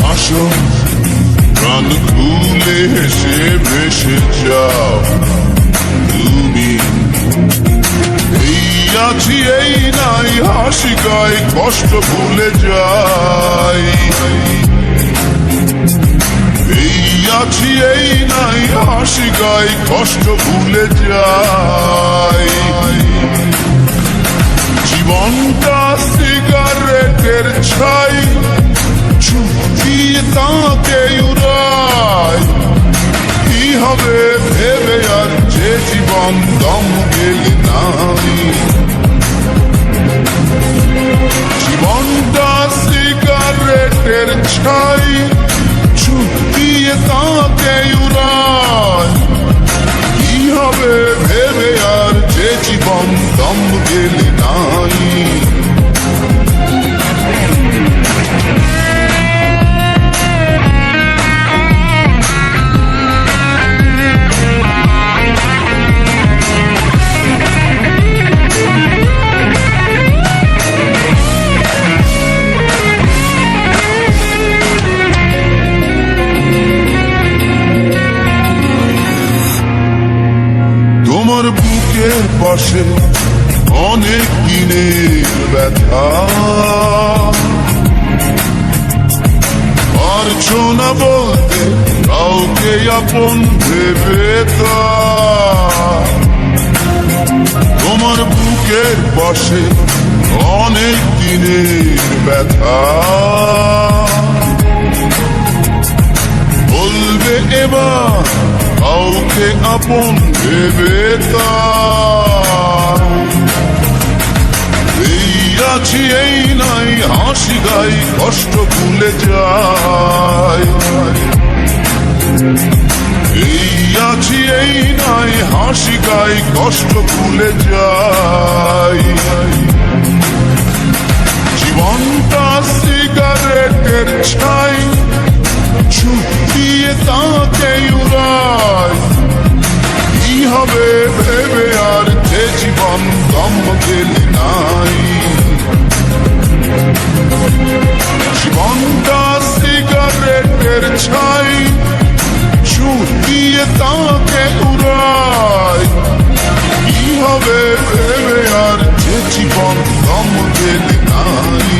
হাসো, প্রাণ খুলে হেসে ভেসে যাও তুমি। এই আছি এই নাই, হাসি গায় কষ্ট ভুলে যাই। এই আছি এই নাই, হাসি গায় কষ্ট ভুলে যাই। জীবনটা সিগারেটের ছাই, চুপিয়ে তাকে উড়ায়। কি হবে ভেবে আর যে জীবন দম গেলে নাই। জীবনটা সিগারেটের ছাই, চুপিয়ে তাকে উড়ায়। কি হবে ভেবে আর যে জীবন দম গেলে নাই। তোমার বুকের পাশে অনেক দিনের ব্যথা, পারছো না বলতে কাউকে আপন ভেবে তা। তোমার বুকের পাশে অনেক দিনের ব্যথা, বলবে এবার কাউকে আপন ভেবে তা। এই আছি এই নাই, হাসি গাই কষ্ট ভুলে যায়। এই আছি এই নাই, হাসি গাই কষ্ট ভুলে যায়। জীবনটা সিগারেটের ছাই, চুপিয়ে তাকে উড়ায়। কি হবে ভেবে আর যে জীবন দম গেলে নাই। জীবনটা সিগারেটের ছাই, চুপিয়ে তাকে উড়ায়। কি হবে ভেবে আর যে জীবন দম গেলে নাই।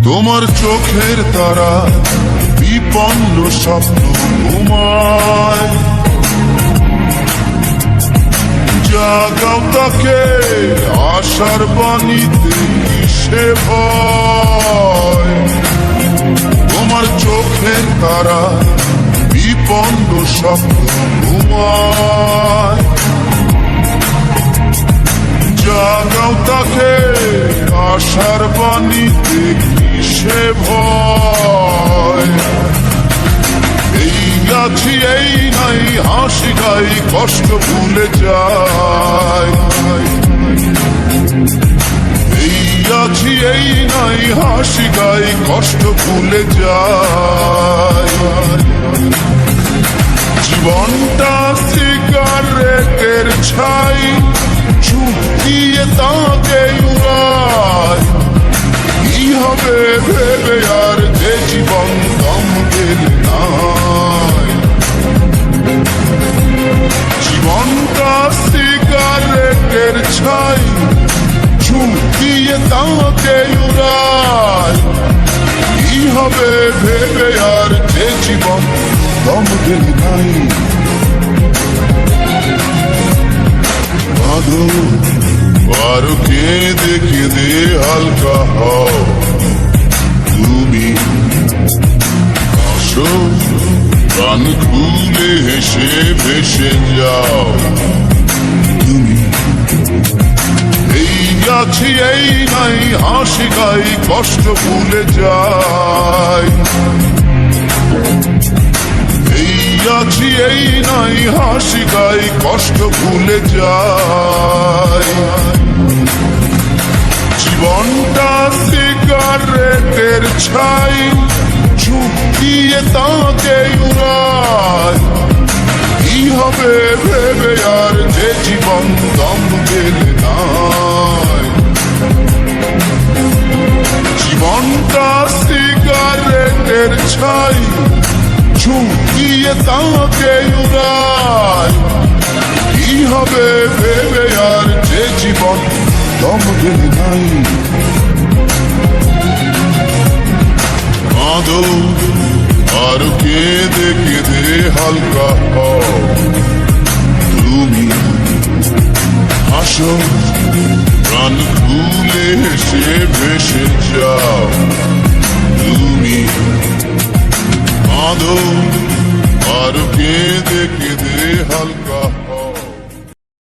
তোমার চোখের তারা বিপন্ন স্বপ্ন ঘুমায়। জাগাও তাকে আশার বাণীতে কিসে ভয়। তোমার চোখের তারা বিপন্ন স্বপ্ন ঘুমায়। জাগাও তাকে আশার বাণীতে কিসে ভয়। এই আছি এই নাই, হাসি গাই কষ্ট ভুলে যায়। এই আছি এই নাই, হাসি গাই কষ্ট ভুলে যায়। জীবনটা সিগারেটের ছাই, চুপিয়ে তাকে উড়ায়। কি হবে ভেবে আর যে জীবন দম গেলে নাই। জীবনটা সিগারেটের ছাই, চুপিয়ে তাকে উড়ায়। কি হবে ভেবে আর যে জীবন দম গেলে নাই। আর কেঁদে কেঁদে হালকা হও তুমি। আসো, প্রাণ খুলে হেসে ভেসে যাও তুমি। এই আছি এই নাই, হাসি গাই কষ্ট ভুলে যায়। এই আছি আছি এই নাই হাসি গাই কষ্ট ভুলে যায় জীবনটা সিগারেটের ছাই ঝুঁকিয়ে তাকে উড়ায় কি হবে ভেবে আর যে জীবন দম গেলে নাই জীবনটা সিগারেটের ছাই ঝুঁকিয়ে তাকে উড়ায় কি হবে ভেবে আর যে জীবন দম গেলে নাই কাঁদো আর কেঁদে কেঁদে হালকা হও তুমি হাসো প্রাণ খুলে হেসে ভেসে যাও তুমি কাঁদো